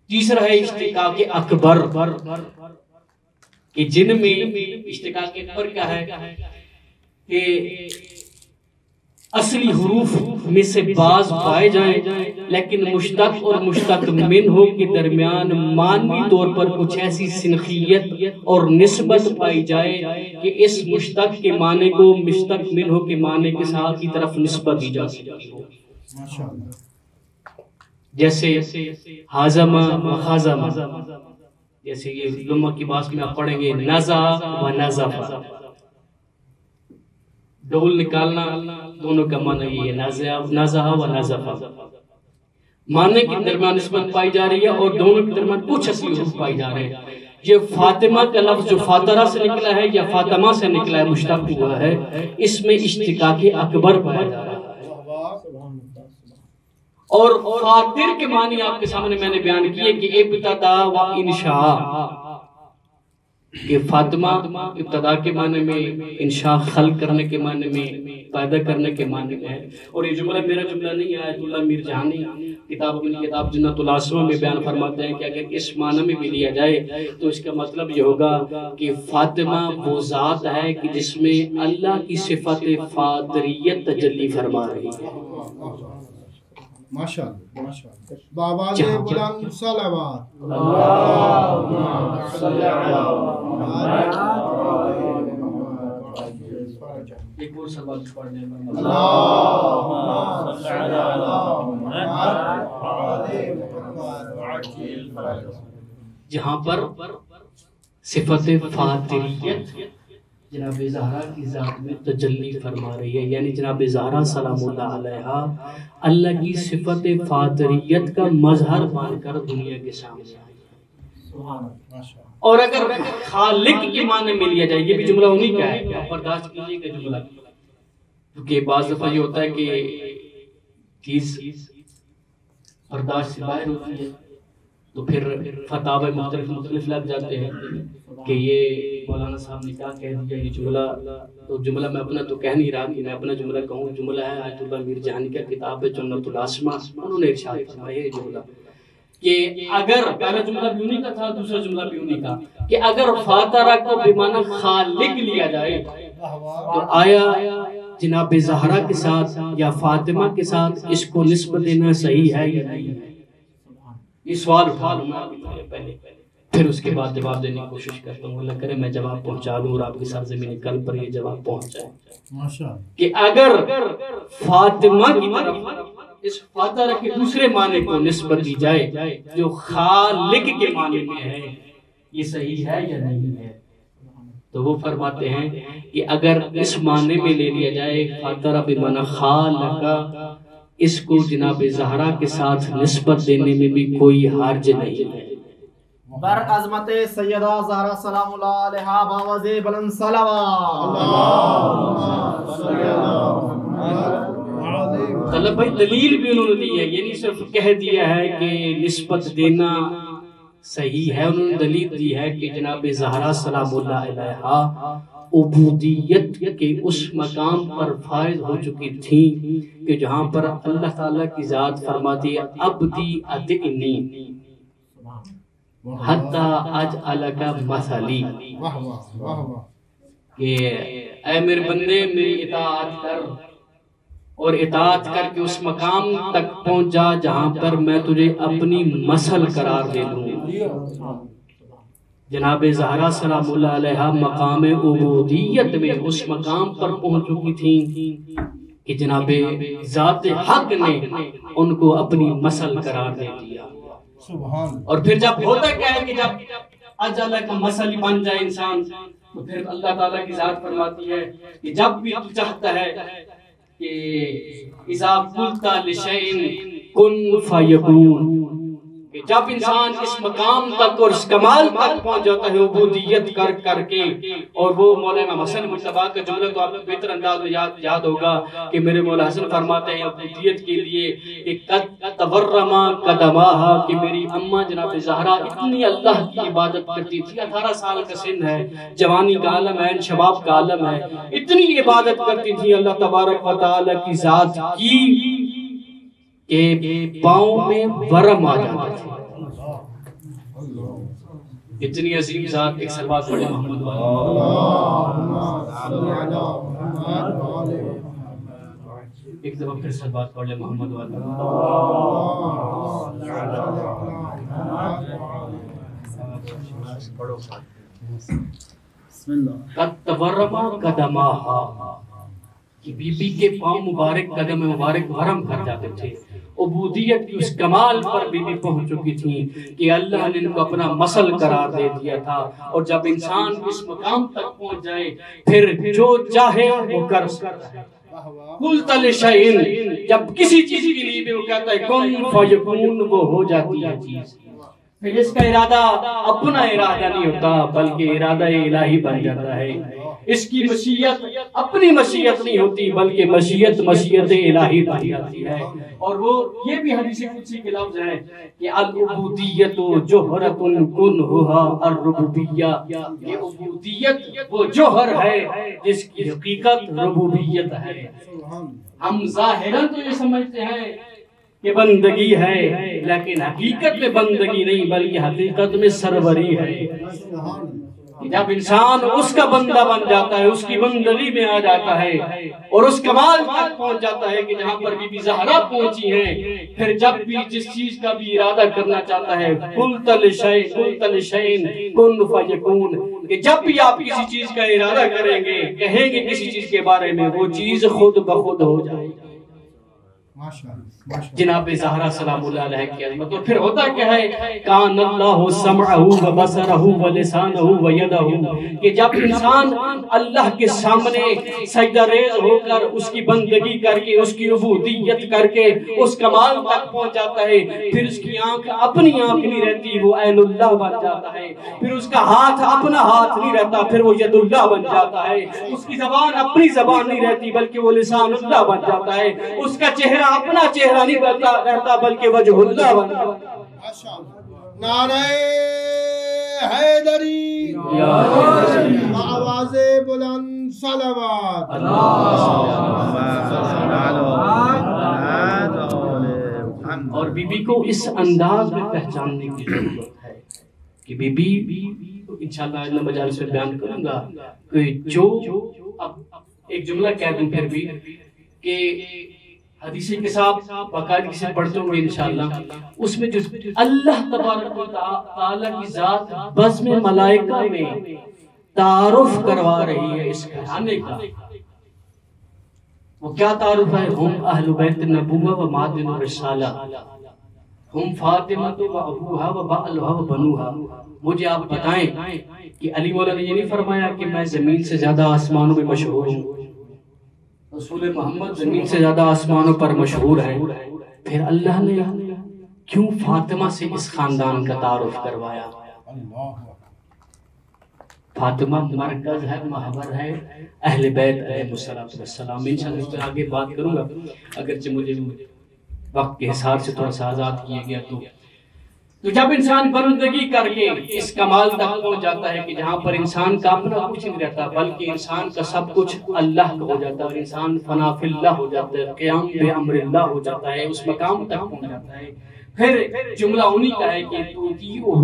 Speaker 1: تیسرا ہے اشتقاق اکبر کہ جن میں اشتقاق اکبر کیا ہے کہ اصلی حروف میں سے بعض پائے جائیں لیکن مشتق اور مشتق من ہو کے درمیان معنوی طور پر کچھ ایسی سنخیت اور نسبت پائی جائے کہ اس مشتق کے معنی کو مشتق من ہو کے معنی کے ساتھ کی طرف نسبت دی جا سکتی ہو، جیسے حازم و خازم، جیسے یہ لمہ کی باس میں آپ پڑھیں گے نزع و نزف، ڈول نکالنا دونوں کا معنی یہ ہے، نزع و نزف، معنی کے درمیان نسبت پائی جا رہی ہے اور دونوں کے درمیان کچھ اصلی حروف پائی جا رہے ہیں۔ یہ فاطمہ کا لفظ جو فاطرہ سے نکلا ہے یا فاطمہ سے نکلا ہے مشتق ہوا ہے، اس میں اشتقاق اکبر پایا جا رہا ہے۔ اور فاطر کے معنی آپ کے سامنے میں نے بیان کیے کہ ابتدا و انشاء، کہ فاطمہ ابتدا کے معنی میں، انشاء خلق کرنے کے معنی میں، پیدا کرنے کے معنی میں ہے۔ اور یہ جملہ میرا جملہ نہیں ہے، آیت اللہ میر جہانی کتاب جنت العاصمہ میں بیان فرماتے ہیں کہ اگر اس معنی میں بھی لیا جائے تو اس کا مطلب یہ ہوگا کہ فاطمہ وہ ذات ہے کہ جس میں اللہ کی صفت فاطریت تجلی فرما رہی ہے۔
Speaker 2: ماشاءاللہ ماشاءاللہ، بابا جے بلند صلوات،
Speaker 3: اللہم صلی علی محمد۔
Speaker 1: ایک اور سوال پڑھ لیں،
Speaker 3: اللہم صلی علی محمد۔
Speaker 1: جہاں پر صفت فاطریت جناب زہرا کی ذات میں تجلی فرما رہی ہے، یعنی جناب زہرا سلام اللہ علیہا اللہ کی صفت فاطریت کا مظہر مان کر دنیا کے سامنے آئی۔ اور اگر خالق کے معنی میں لیا جائے، یہ بھی جملہ انہی کا ہے، آپ برداشت کیجئے گا جملہ، کیونکہ بعض دفعہ یہ ہوتا ہے کہ چیز برداشت سے باہر ہوتی ہے تو پھر فتاوے مختلف لگ جاتے ہیں کہ یہ مولانا صاحب نے کیا کہہ دیا یہ جملہ، تو جملہ میں اپنا تو کہہ نہیں رہا کہ میں اپنا جملہ کہوں، جملہ ہے آیت اللہ میر جہانی کا کتاب ہے جنت العاصمہ، انہوں نے ارشاد فرمایا یہ جملہ کہ اگر پہلا جملہ بھی انہی کا تھا، دوسرا جملہ بھی انہی کا، کہ اگر فاطرہ کو بمعنی خالق لیا جائے تو آیا جناب زہرا کے ساتھ یا فاطمہ کے ساتھ اس کو نسبت دینا صحیح ہے یا نہیں ہے؟ یہ سوال اٹھا لوں میں پہلے، پھر اس کے بعد جواب دینے کی کوشش کرتا ہوں، اللہ کرے میں جواب پہنچا دوں اور آپ کی سرزمین قلب پر یہ جواب پہنچ جائے کہ اگر فاطمہ کی طرف اس فاطرہ کے دوسرے معنی کو نسبت دی جائے جو خالق کے معنی میں ہے، یہ صحیح ہے یا نہیں ہے؟ تو وہ فرماتے ہیں کہ اگر اس معنی میں لے لیا جائے فاطرہ بمعنی خالق، اس کو جناب زہرا کے ساتھ نسبت دینے میں بھی کوئی حرج نہیں ہے۔
Speaker 3: بر عظمت سیدہ زہرا سلام اللہ علیہا باوز بلند صلوات،
Speaker 1: طلب بھائی دلیل بھی انہوں نے دی ہے، یہ نہیں صرف کہہ دیا ہے کہ نسبت دینا صحیح ہے، انہوں نے دلیل دی ہے کہ جناب زہرا سلام اللہ علیہا عبودیت کے اس مقام پر فائز ہو چکی تھیں کہ جہاں پر اللہ تعالیٰ کی ذات فرماتی ہے عبدی اطعنی حتی اجعلک مثلی، کہ اے میرے بندے میری اطاعت کر اور اطاعت کر کے اس مقام تک پہنچ جا جہاں پر میں تجھے اپنی مثل قرار دے دوں۔ جناب زہرا سلام اللہ علیہا مقام عبودیت میں اس مقام پر پہنچ چکی تھیں کہ جناب ذات حق نے ان کو اپنی مسل قرار دے دیا. اور پھر جب ہوتا کیا ہے کہ جب اجل کا مسل بن جائے انسان تو پھر اللہ تعالیٰ کی ذات فرماتی ہے کہ جب بھی تو چاہتا ہے کہ اذا قلت لشیء کن فیکون، کہ جب انسان اس مقام تک اور اس کمال تک پہنچ جاتا ہے عبودیت کر کر کے. اور وہ مولانا حسن مصطفیٰ کا جملہ تو آپ کو بہتر انداز میں یاد ہوگا کہ میرے مولا حسن فرماتے ہیں عبودیت کے لیے کہ قد تورما قدماہا، کہ میری اماں جناب زہرا اتنی اللہ کی عبادت کرتی تھی. 18 سال کا سن ہے، جوانی کا عالم ہے، شباب کا عالم ہے، اتنی عبادت کرتی تھی اللہ تبارک و تعالی کی ذات کی کہ پاؤں میں ورم آ جاتا تھا. اتنی عظیم ذات. ایک صلوات پڑھیں محمد ایک دفعہ پھر صلوات پڑھ لیں محمد قد تورما قدماہا، کہ بی بی کے پاؤں مبارک، قدم مبارک ورم کر جاتے تھے. عبودیت کی اس کمال پر بی بی پہنچ چکی تھی کہ اللہ نے ان کو اپنا مسل قرار دے دیا تھا. اور جب انسان اس مقام تک پہنچ جائے پھر جو چاہے وہ کر سکتا ہے. قلت لشیء، جب کسی چیز کے لیے بھی وہ کہتا ہے کن فیکون، وہ ہو جاتی ہے چیز. پھر اس کا ارادہ اپنا ارادہ نہیں ہوتا بلکہ ارادہ الہی بن جاتا ہے. اس کی مشیت اپنی مشیت نہیں ہوتی بلکہ مشیت الہی بن جاتی ہے. اور وہ یہ بھی حدیث قدسی کے لفظ ہیں کہ العبودیت جوہرۃ کنھھا الربوبیہ، یہ عبودیت وہ جوہر ہے جس کی حقیقت ربوبیت ہے. ہم ظاہراً تو یہ سمجھتے ہیں کہ بندگی ہے، لیکن حقیقت میں بندگی نہیں بلکہ حقیقت میں سروری ہے. جب انسان اس کا بندہ بن جاتا ہے، اس کی بندگی میں آ جاتا ہے اور اس کمال تک پہنچ جاتا ہے کہ جہاں پر بی بی زہرا پہنچی ہیں، پھر جب بھی جس چیز کا بھی ارادہ کرنا چاہتا ہے قلت لشیء کن فیکون، کہ جب بھی آپ کسی چیز کا ارادہ کریں گے، کہیں گے کسی چیز کے بارے میں، وہ چیز خود بخود ہو جائے گی. جناب زہرا سلام اللہ علیہ کی عظمت. اور پھر ہوتا کیا ہے کان اللہ سمعہ و بصرہ و لسانہ و یدہ، کہ جب انسان اللہ کے سامنے سجدہ ریز ہو کر اس کی بندگی کر کے، اس کی عبودیت کر کے اس کمال تک پہنچ جاتا ہے، پھر اس کی آنکھ اپنی آنکھ نہیں رہتی، وہ عین اللہ بن جاتا ہے. پھر اس کا ہاتھ اپنا ہاتھ نہیں رہتا، پھر وہ ید اللہ بن جاتا ہے. اس کی زبان اپنی زبان نہیں رہتی بلکہ وہ لسان اللہ بن جاتا ہے. اس کا چہرہ اپنا چہرہ نہیں رہتا بلکہ وجہ اللہ بن جاتا ہے.
Speaker 2: نعرہ حیدری، آواز بلند صلوات.
Speaker 1: اور بی بی کو اس انداز میں پہچاننے کی ضرورت ہے کہ بی بی انشاءاللہ اللہ مجالس میں بیان کروں گا کہ جو اب ایک جملہ کہہ دوں پھر بھی کہ حدیث کے ساتھ باقاعدگی سے پڑھتے ہوئے انشاءاللہ اس میں جو اللہ تبارک و تعالی کی ذات بزم ملائکہ میں تعارف کروا رہی ہے اس گھرانے کا. وہ کیا تعارف ہے؟ ہم اہل بیت النبوہ و معدن الرسالہ، ہم فاطمہ و ابوہا و بعلہا و بنوہا. مجھے آپ بتائیں کہ علی مولا نے یہ نہیں فرمایا کہ میں زمین سے زیادہ آسمانوں میں مشہور ہوں، رسول محمد زمین سے زیادہ آسمانوں پر مشہور ہے. پھر اللہ نے کیوں فاطمہ سے اس خاندان کا تعارف کروایا؟ فاطمہ مرکز ہے، محور ہے اہل بیت علیہ السلام. انشاءاللہ اس پر آگے بات کروں گا، اگرچہ مجھے وقت کے حساب سے تھوڑا سا آزاد کیا گیا. تو جب انسان بندگی کر کے اس کمال تک پہنچ جاتا ہے کہ جہاں پر انسان کا اپنا کچھ نہیں رہتا بلکہ انسان کا سب کچھ اللہ کا ہو جاتا ہے اور انسان فنا فی اللہ ہو جاتا ہے، قیام بے امر اللہ ہو جاتا ہے، اس مقام تک پہنچ جاتا ہے. پھر جملہ انہی کا ہے کہ توتیعہ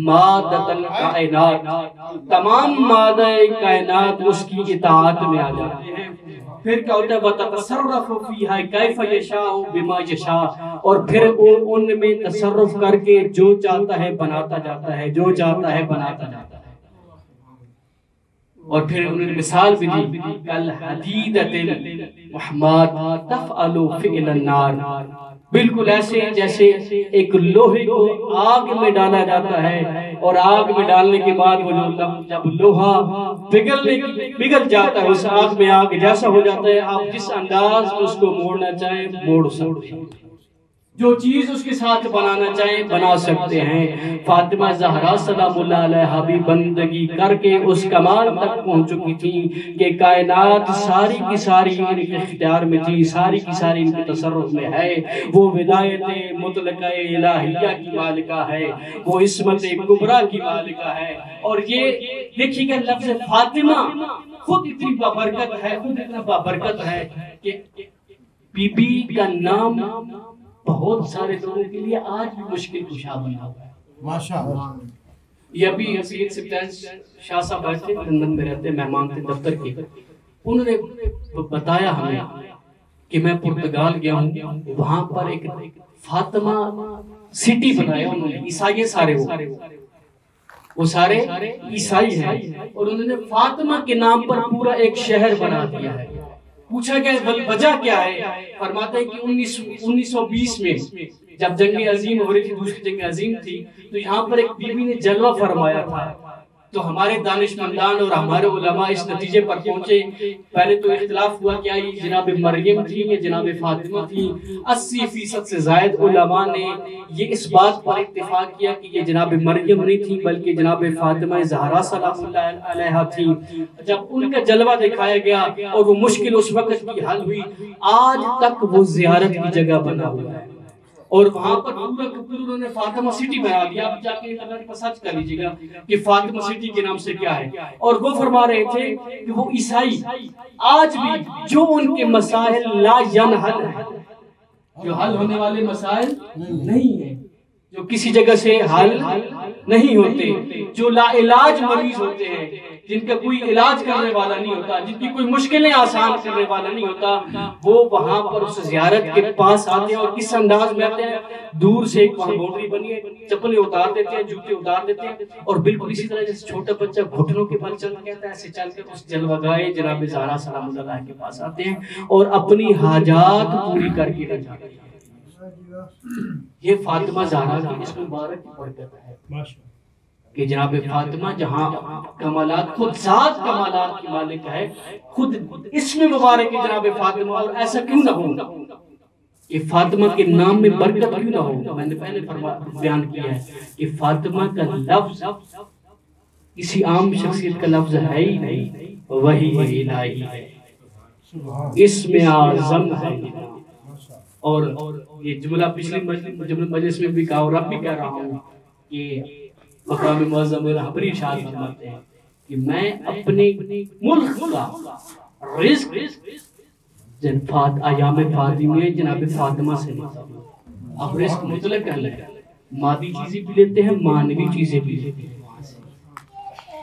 Speaker 1: مادۃ الکائنات، تمام مادہ کائنات اس کی اطاعت میں آ جاتے ہیں. پھر کیا ہوتا ہے وَتَتَصَرَّفُ فِيهَا كَيْفَ يَشَاءُ بِمَا يَشَاءُ، اور پھر ان میں تصرف کر کے جو چاہتا ہے بناتا جاتا ہے، جو چاہتا ہے بناتا جاتا ہے. اور پھر انہوں نے مثال بھی دی کل حدیدۃ محمد تفعل فعل النار، بالکل ایسے جیسے ایک لوہے کو آگ میں ڈالا جاتا ہے اور آگ میں ڈالنے کے بعد وہ جب لوہا پگھل جاتا ہے اس آگ میں آگ جیسا ہو جاتا ہے، آپ جس انداز میں اس کو موڑنا چاہیں موڑ سکتے ہیں، جو چیز اس کے ساتھ بنانا چاہیں بنا سکتے ہیں۔ فاطمہ زہرا سلام اللہ علیہا بھی بندگی کر کے اس کمال تک پہنچ چکی تھی کہ کائنات ساری کی ساری ان کے اختیار میں تھی، ساری کی ساری ان کے تصرف میں ہے۔ وہ ولایت مطلقہ الہیہ کی مالکہ ہے، وہ عصمت کبریٰ کی مالکہ ہے۔ اور یہ دیکھیے کہ لفظ فاطمہ خود اتنی بابرکت ہے، خود اتنا بابرکت ہے کہ بی بی کا نام بہت سارے لوگوں کے لیے آج بھی مشکل کشا بنا ہوا ہے۔
Speaker 2: ماشاءاللہ۔
Speaker 1: یہ ابھی سید سپتین شاہ صاحب آئے تھے، لندن میں رہتے مہمان تھے دفتر کے، انہوں نے بتایا ہمیں کہ میں پرتگال گیا ہوں، وہاں پر ایک فاطمہ سٹی بنایا انہوں نے، عیسائی سارے وہ سارے عیسائی ہیں، اور انہوں نے فاطمہ کے نام پر پورا ایک شہر بنا دیا ہے۔ پوچھا کہ وجہ کیا ہے؟ فرماتے ہیں کہ 1920 میں جب جنگ عظیم ہو رہی تھی، دوسری جنگ عظیم تھی، تو یہاں پر ایک بی بی نے جلوہ فرمایا تھا، تو ہمارے دانشمندان اور ہمارے علماء اس نتیجے پر پہنچے، پہلے تو اختلاف ہوا کہ یہ جناب مریم تھی یا جناب فاطمہ تھی، 80% سے زائد علماء نے یہ اس بات پر اتفاق کیا کہ یہ جناب مریم نہیں تھی بلکہ جناب فاطمہ زہرا سلام اللہ علیہا تھی۔ جب ان کا جلوہ دکھایا گیا اور وہ مشکل اس وقت کی حل ہوئی، آج تک وہ زیارت کی جگہ بنا ہوا ہے، اور وہاں پر پورا انہوں نے فاطمہ سٹی بنا دیا۔ آپ جا کے انٹرنیٹ پر سرچ کر لیجیے گا کہ فاطمہ سٹی کے نام سے کیا ہے۔ اور وہ فرما رہے تھے کہ وہ عیسائی آج بھی جو ان کے مسائل لا ینحل ہیں، جو حل ہونے والے مسائل نہیں ہیں، جو کسی جگہ سے حل نہیں ہوتے، جو لا علاج مریض ہوتے ہیں، جن کا کوئی علاج کرنے والا نہیں ہوتا، جن کی کوئی مشکلیں آسان کرنے والا نہیں ہوتا، وہ وہاں پر اس زیارت کے پاس آتے ہیں۔ اور کس انداز میں آتے ہیں؟ دور سے ایک وہاں باؤنڈری بنی ہے، چپلیں اتار دیتے ہیں، جوتے اتار دیتے ہیں، اور بالکل اسی طرح جیسے چھوٹا بچہ گھٹنوں کے بل چل کہتا ہے، ایسے چل کر اس جلوہ گاہ جناب زہرا سلام اللہ کے پاس آتے ہیں اور اپنی حاجات پوری کر کے رہ جاتے ہیں۔ یہ فاطمہ زہرا کی اس مبارک کی برکت ہے کہ جناب فاطمہ جہاں کمالات، خود ذات کمالات کی مالک ہے، خود اسم مبارک ہے جناب فاطمہ، اور ایسا کیوں نہ ہو کہ فاطمہ کے نام میں برکت کیوں نہ ہو؟ میں نے پہلے بیان کیا ہے کہ فاطمہ کا لفظ کسی عام شخصیت کا لفظ ہے ہی نہیں، وہی الہی ہے، اسم اعظم ہے۔ اور یہ جملہ پچھلی مجلس میں بھی کہا اور اب بھی کہہ رہا ہوں کہ مقام معظم رہبری ارشاد فرماتے ہیں کہ میں اپنے ملک کا رزق ایام فاطمیہ جناب فاطمہ سے لیتا ہوں۔ اب رزق مطلق ہے، مادی چیزیں بھی لیتے ہیں، معنوی چیزیں بھی لیتے ہیں وہاں سے،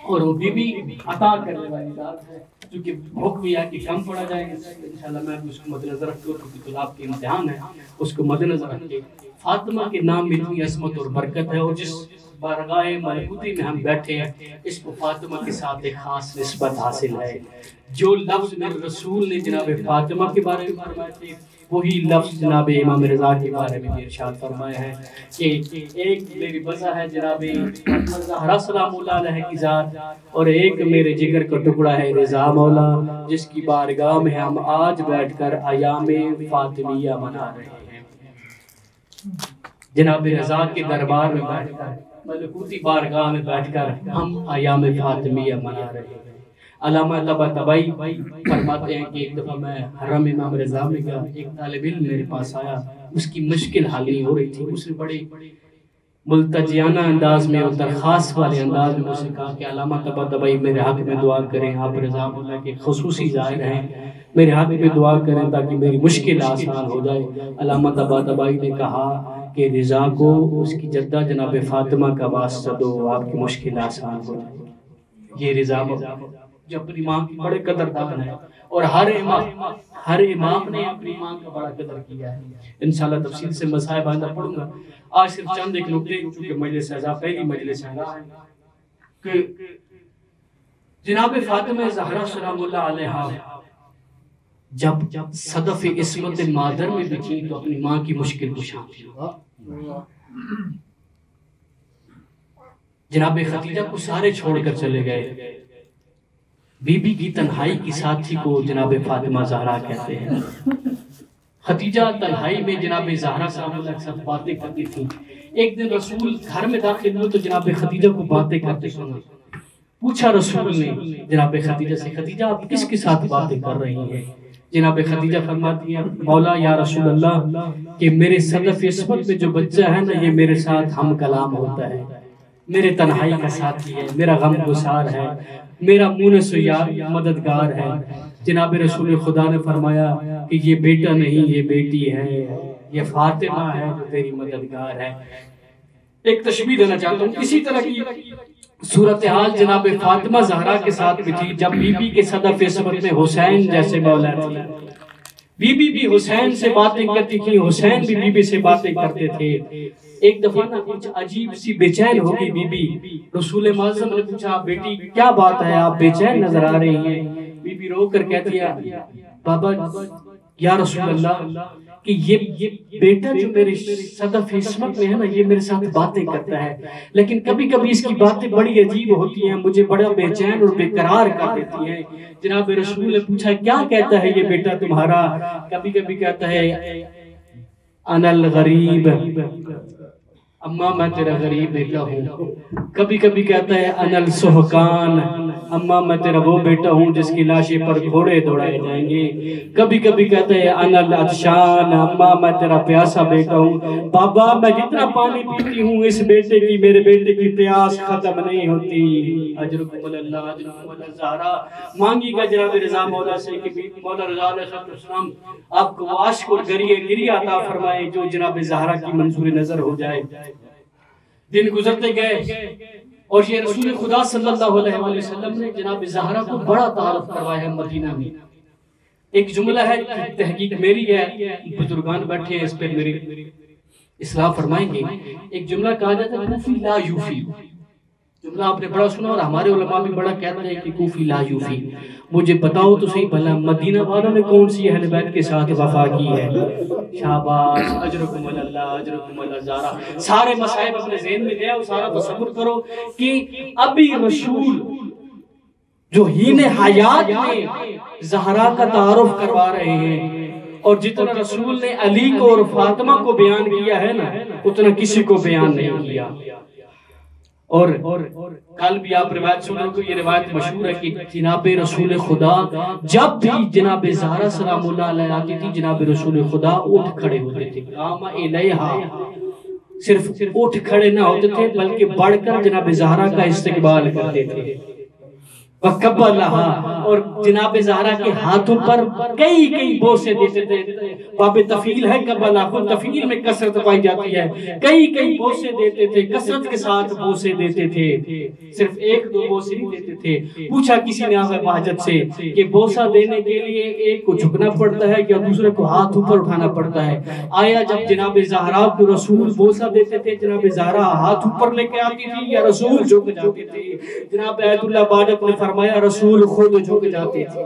Speaker 1: اور وہ بھی عطا کرنے والی ذات ہے، کیونکہ حکم بھی ہے کہ کم پڑا جائے گا، انشاءاللہ میں اس کو مد نظر رکھتے کیونکہ طلاب کے امتحان ہے، اس کو مد نظر رکھ کے فاطمہ کے نام میں اتنی عظمت اور برکت ہے، اور جس بارگاہ ملکوتی میں ہم بیٹھے ہیں اس کو فاطمہ کے ساتھ ایک خاص نسبت حاصل ہے۔ جو لفظ میرے رسول نے جناب فاطمہ کے بارے میں فرمائے تھے، وہی لفظ جناب امام رضا کے بارے میں بھی ارشاد فرمایا ہے کہ ایک میری بزہ ہے جناب زہرا سلام اللہ علیہ کی ذات، اور ایک میرے جگر کا ٹکڑا ہے رضا مولا، جس کی بارگاہ میں ہم آج بیٹھ کر ایام فاطمیہ منا رہے ہیں۔ جناب رضا کے دربار میں بیٹھ کر، ملکوتی بارگاہ میں بیٹھ کر ہم ایام فاطمیہ منا رہے ہیں۔ علامہ طباطبائی فرماتے ہیں کہ ایک دفعہ میں حرم امام رضا میں گیا، ایک طالب علم میرے پاس آیا، اس کی مشکل حل نہیں ہو رہی تھی، اس نے بڑے ملتجیانہ انداز میں اور درخواست والے انداز میں مجھ سے کہا کہ علامہ طباطبائی میرے حق میں دعا کریں، آپ رضا مولا کے خصوصی ظاہر ہیں، میرے حق میں دعا کریں تاکہ میری مشکل آسان ہو جائے۔ علامہ طباطبائی نے کہا کہ رضا کو اس کی جدہ جناب فاطمہ کا واسطہ دو، آپ کی مشکل آسان ہو جائے۔ یہ رضا جو اپنی ماں کی بڑے قدردان ہے، اور ہر امام نے اپنی ماں کا بڑا قدر کیا ہے۔ انشاءاللہ تفصیل سے مصائب آئندہ پڑھوں گا، آج صرف چند ایک نکتے چونکہ مجلس اعزاز پہلی مجلس ہے کہ جناب فاطمہ زہرا سلام اللہ علیہا جب صدف عصمت مادر میں بچی تو اپنی ماں کی مشکل کشا تھی. جناب خدیجہ کو سارے چھوڑ کر چلے گئے. بی بی کی تنہائی کی ساتھی کو جناب فاطمہ زہرا کہتے ہیں. خدیجہ تنہائی میں جناب زہرا سلام اللہ کے ساتھ باتیں کرتی تھی. ایک دن رسول گھر میں داخل ہوئے تو جناب خدیجہ کو باتیں کرتے سنا. پوچھا رسول نے جناب خدیجہ سے, خدیجہ آپ کس کے ساتھ باتیں کر رہی ہیں؟ جناب خدیجہ فرماتی ہیں, مولا یا رسول اللہ کہ میرے صدف عصمت میں جو بچہ ہے نا یہ میرے ساتھ ہم کلام ہوتا ہے, میرے تنہائی کا ساتھی ہے, میرا غم گسار ہے, میرا مونس و یار مددگار ہے. جناب رسول خدا نے فرمایا کہ یہ بیٹا نہیں یہ بیٹی ہے, یہ فاطمہ ہے جو تیری مددگار ہے. ایک تشبیہ دینا چاہتا ہوں. اسی طرح کی صورتحال جناب فاطمہ زہرا کے ساتھ بھی تھی جب بی بی کے صدف عصمت میں حسین جیسے مولا تھے. بی بی بھی حسین سے باتیں کرتی تھی, حسین بھی بی بی سے باتیں کرتے تھے. ایک دفعہ نا کچھ عجیب سی بے چین ہو گئی بی بی. رسول معظم نے پوچھا بیٹی کیا بات ہے آپ بے چین نظر آ رہی ہیں؟ بی بی رو کر کہتی ہے بابا یا رسول اللہ کہ یہ بیٹا جو میرے صدف عصمت میں ہے نا یہ میرے ساتھ باتیں کرتا ہے, لیکن کبھی کبھی اس کی باتیں بڑی عجیب ہوتی ہیں, مجھے بڑا بے چین اور بے قرار کر دیتی ہیں. جناب رسول نے پوچھا کیا کہتا ہے یہ بیٹا تمہارا؟ کبھی کبھی کہتا ہے انا الغریب, اماں میں تیرا غریب بیٹا ہوں. کبھی کبھی کہتا ہے انا السحقان, اماں میں تیرا وہ بیٹا ہوں جس کی لاشیں پر گھوڑے دوڑائے جائیں گے. کبھی کبھی کہتا ہے انا العطشان, اماں میں تیرا پیاسا بیٹا ہوں. بابا میں جتنا پانی پیتی ہوں اس بیٹے کی میرے بیٹے کی پیاس ختم نہیں ہوتی. اجرکم اللہ اجرکم اللہ. زہرا مانگی گا جناب رضا مولا سے کہ مولا رضا علیہ السلام آپ کو عاشق اور گریہ عطا فرمائے جو جناب زہرا کی منظور نظر ہو جائے. دن گزرتے گئے اور یہ رسول خدا صلی اللہ علیہ وسلم نے جناب زہرا کو بڑا تعارف کروایا ہے مدینہ میں. ایک جملہ ہے تحقیق میری ہے, بزرگان بیٹھے ہیں اس پر میری اصلاح فرمائیں گے. ایک جملہ کہا جاتا ہے کوفی لا یوفی. جملہ آپ نے بڑا سنا اور ہمارے علماء بھی بڑا کہتے ہیں کہ کوفی لا یوفی. مجھے بتاؤ تو صحیح بھلا مدینہ والوں نے کون سی اہل بیت کے ساتھ وفا کی ہے؟ شاباش, اجرکم اللہ اجرکم اللہ. زہرا سارے مصائب اپنے ذہن میں لے آؤ, سارا تصور کرو کہ ابھی رسول جو ہین حیات میں زہرا کا تعارف کروا رہے ہیں, اور جتنا رسول نے علی کو اور فاطمہ کو بیان کیا ہے نا اتنا کسی کو بیان نہیں کیا. اور کل بھی آپ روایت سنو تو یہ روایت مشہور ہے کہ جناب رسول خدا جب بھی جناب زہرا سلام اللہ علیہ آتی تھی جناب رسول خدا اٹھ کھڑے ہوتے تھے. قام الیہا, صرف اٹھ کھڑے نہ ہوتے تھے بلکہ بڑھ کر جناب زہرا کا استقبال کرتے تھے. وَقَبَّلَهَا, اور جناب زہرا کے ہاتھوں پر کئی بوسے دیتے تھے. باب تفعیل ہے قبلہ, خود تفعیل میں کثرت پائی جاتی ہے. کئی بوسے دیتے تھے, کثرت کے ساتھ بوسے دیتے تھے, صرف ایک دو بوسے نہیں دیتے تھے. پوچھا کسی نے آقا بہجت سے کہ بوسہ دینے کے لیے ایک کو جھکنا پڑتا ہے یا دوسرے کو ہاتھ اوپر اٹھانا پڑتا ہے؟ آیا جب جناب زہرا کو رسول بوسہ دیتے تھے جناب زہرا ہاتھ اوپر لے کے آتی تھی یا رسول جھک جاتے تھے؟ جناب ایت اللہ بہجت نے فرمایا رسول خود جھک جاتے تھے,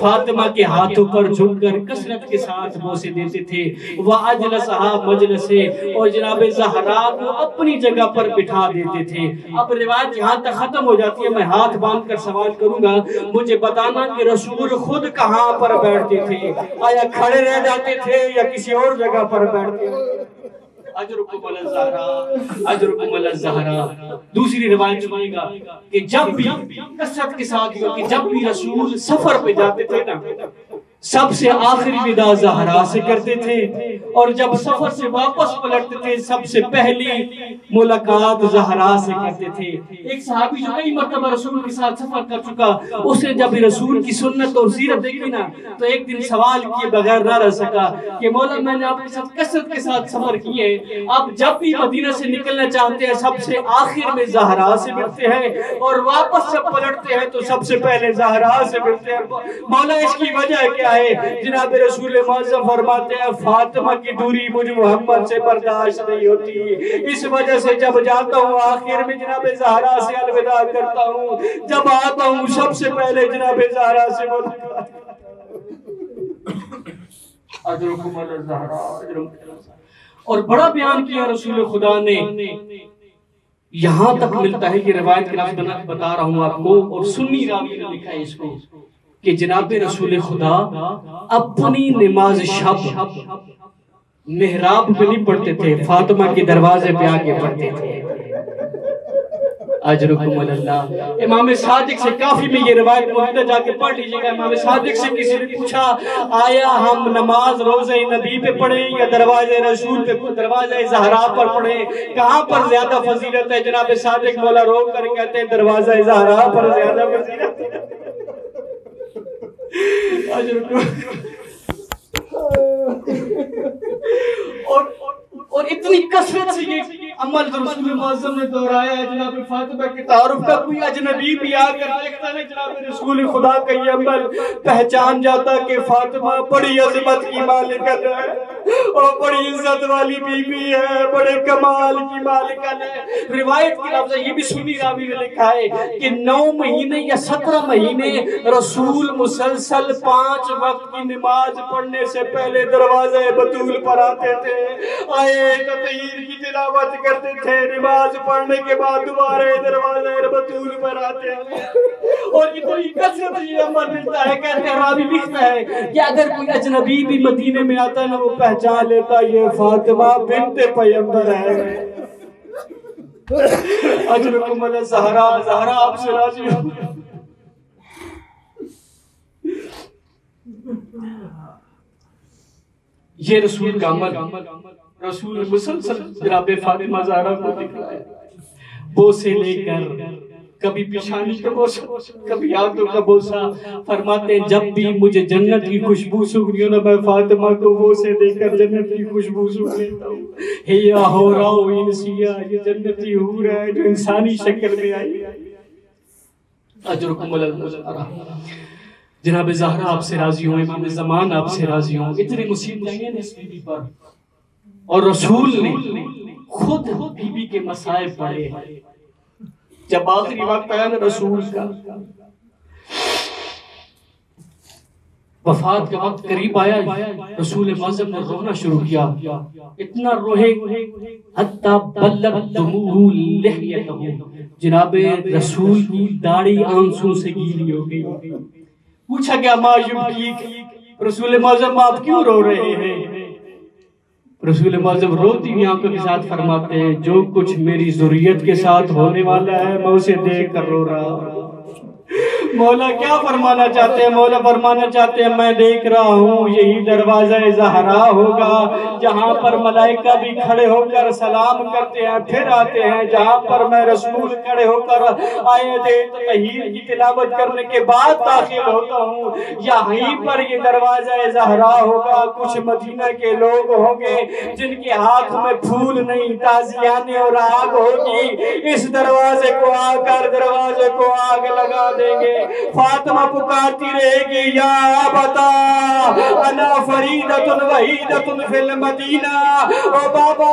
Speaker 1: فاطمہ کے ہاتھوں پر جھک کر کثرت کے ساتھ بوسے دیتے تھے. وَأَجْلَسَهَا مَجْلَسِ, اور جناب زہرا کو اپنی جگہ پر بٹھا دیتے تھے. اب روایت یہاں تک ختم ہو جاتی ہے. میں ہاتھ باندھ کر سوال کروں گا, مجھے بتانا کہ رسول خود کہاں پر بیٹھتے تھے؟ آیا کھڑے رہ جاتے تھے یا کسی اور جگہ پر بیٹھتے تھے؟ اجرکم اللہ زہرا اجرکم اللہ زہرا. دوسری روایت سنائے گا کہ جب بھی کثرت کے ساتھ کہ جب بھی رسول سفر پہ جاتے تھے نا سب سے آخری وداع زہرا سے کرتے تھے, اور جب سفر سے واپس پلٹتے تھے سب سے پہلی ملاقات زہرا سے کرتے تھے. ایک صحابی جو کئی مرتبہ رسول کے ساتھ سفر کر چکا, اس نے جب رسول کی سنت اور سیرت دیکھی نا تو ایک دن سوال کیے بغیر نہ رہ سکا کہ مولا میں نے آپ کے ساتھ کثرت کے ساتھ سفر کیے, آپ جب بھی مدینہ سے نکلنا چاہتے ہیں سب سے آخر میں زہرا سے ملتے ہیں, اور واپس جب پلٹتے ہیں تو سب سے پہلے زہرا سے ملتے ہیں. مولا اس کی وجہ کیا ہے؟ جناب رسول معظم فرماتے ہیں فاطمہ کی دوری مجھ محمد سے برداشت نہیں ہوتی، اس وجہ سے جب جاتا ہوں آخر میں جناب زہرا سے الوداع کرتا ہوں، جب آتا ہوں سب سے پہلے جناب زہرا سے ملاقات اجرکم علی الزہرا۔ اور بڑا بیان کیا رسول خدا نے، یہاں تک ملتا ہے، یہ روایت کے لفظ بتا رہا ہوں آپ کو، اور سنی راوی نے لکھا ہے اس کو، کہ جناب رسول خدا اپنی نماز شب محراب میں نہیں پڑھتے تھے، فاطمہ کے دروازے پہ آ کے پڑھتے تھے۔ اجرکم علی اللہ۔ امام صادق سے کافی میں یہ روایت موجودہ، جا کے پڑھ لیجئے گا۔ امام صادق سے کسی نے پوچھا آیا ہم نماز روزہ نبی پہ پڑھیں یا دروازے رسول پہ، دروازہ زہرا پر پڑھیں، کہاں پر زیادہ فضیلت ہے؟ جناب صادق مولا رو کر کہتے ہیں دروازہ زہرا پر زیادہ فضیلت ہے۔ اور اتنی کثرت سے یہ عمل رسول معظم نے دہرایا ہے جناب فاطمہ کے تعارف کا، کوئی اجنبی بھی آ کر دیکھتا ہے جناب رسول خدا کا یہ عمل پہچان جاتا کہ فاطمہ بڑی عظمت کی مالکن ہے اور بڑی عزت والی بی بی ہے، بڑے کمال کی مالکن ہے۔ روایت کی لفظ ہے، یہ بھی سنی راوی نے لکھا ہے کہ 9 مہینے یا 17 مہینے رسول مسلسل 5 وقت کی نماز پڑھنے سے پہلے دروازہ بطول پر آتے تھے، آئے تطہیر کی تلاوت کرتے تھے، نماز پڑھنے کے بعد دوبارہ دروازہ بطول پر آتے تھے، اور اتنی کثرت یہ عمل ملتا ہے۔ کہتے ہیں راوی لکھتا ہے کہ اگر کوئی اجنبی بھی مدینے میں آتا ہے نا، وہ پہچان لیتا یہ فاطمہ بنت پیغمبر ہے۔ اجرکم علی الزہرا، زہرا آپ سے راضی ہوں۔ یہ رسول کا عمل، رسول مسلسل جناب فاطمہ زہرا کو دکھا ہے، بوسے لے کر، کبھی پیشانی کا بوسہ، کبھی ہاتھوں کا بوسہ۔ فرماتے ہیں جب بھی مجھے جنت کی خوشبو سونگنی ہو نا، میں فاطمہ کو بوسے دے کر جنت کی خوشبو سونگ لیتا ہوں۔ ہیا ہو راو انسیہ، یہ جنتی حور ہے جو انسانی شکل میں آئی۔ اجرکم علی الزہرا۔ جناب زہرا آپ سے راضی ہوں، امام زمان آپ سے راضی ہوں۔ اتنی مصیبتیں ہیں اس بی بی پر، اور رسول نے خود بی بی کے مصائب پڑھے۔ جب آخری وقت آیا نا رسول کا، وفات کا وقت قریب آیا، رسول معظم نے رونا شروع کیا، اتنا روئے حتی بلغت دموع لحیتہ، جناب رسول کی داڑھی آنسوں سے گیلی ہو گئی۔ پوچھا کہ ما یبکیک، رسول معظم آپ کیوں رو رہے ہیں؟ رسول معظم روتی ہوئی آنکھوں کے ساتھ فرماتے ہیں جو کچھ میری ذریت کے ساتھ ہونے والا ہے میں اسے دیکھ کر رو رہا ہوں۔ مولا کیا فرمانا چاہتے ہیں؟ مولا فرمانا چاہتے ہیں میں دیکھ رہا ہوں یہی دروازہ زہرا ہوگا جہاں پر ملائکہ بھی کھڑے ہو کر سلام کرتے ہیں پھر آتے ہیں، جہاں پر میں رسول کھڑے ہو کر آیت تطہیر کی تلاوت کرنے کے بعد داخل ہوتا ہوں، یہیں پر یہ دروازہ زہرا ہوگا۔ کچھ مدینہ کے لوگ ہوں گے جن کے ہاتھ میں پھول نہیں، تازیانے اور آگ ہوگی، اس دروازے کو آ کر دروازے کو آگ لگا دیں گے۔ فاطمہ پکارتی رہے گی یا ابتا انا فریدۃ وحیدۃ فی المدینہ، او بابا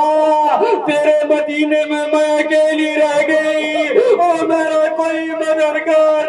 Speaker 1: تیرے مدینے میں اکیلی رہ گئی، او میرا کوئی مددگار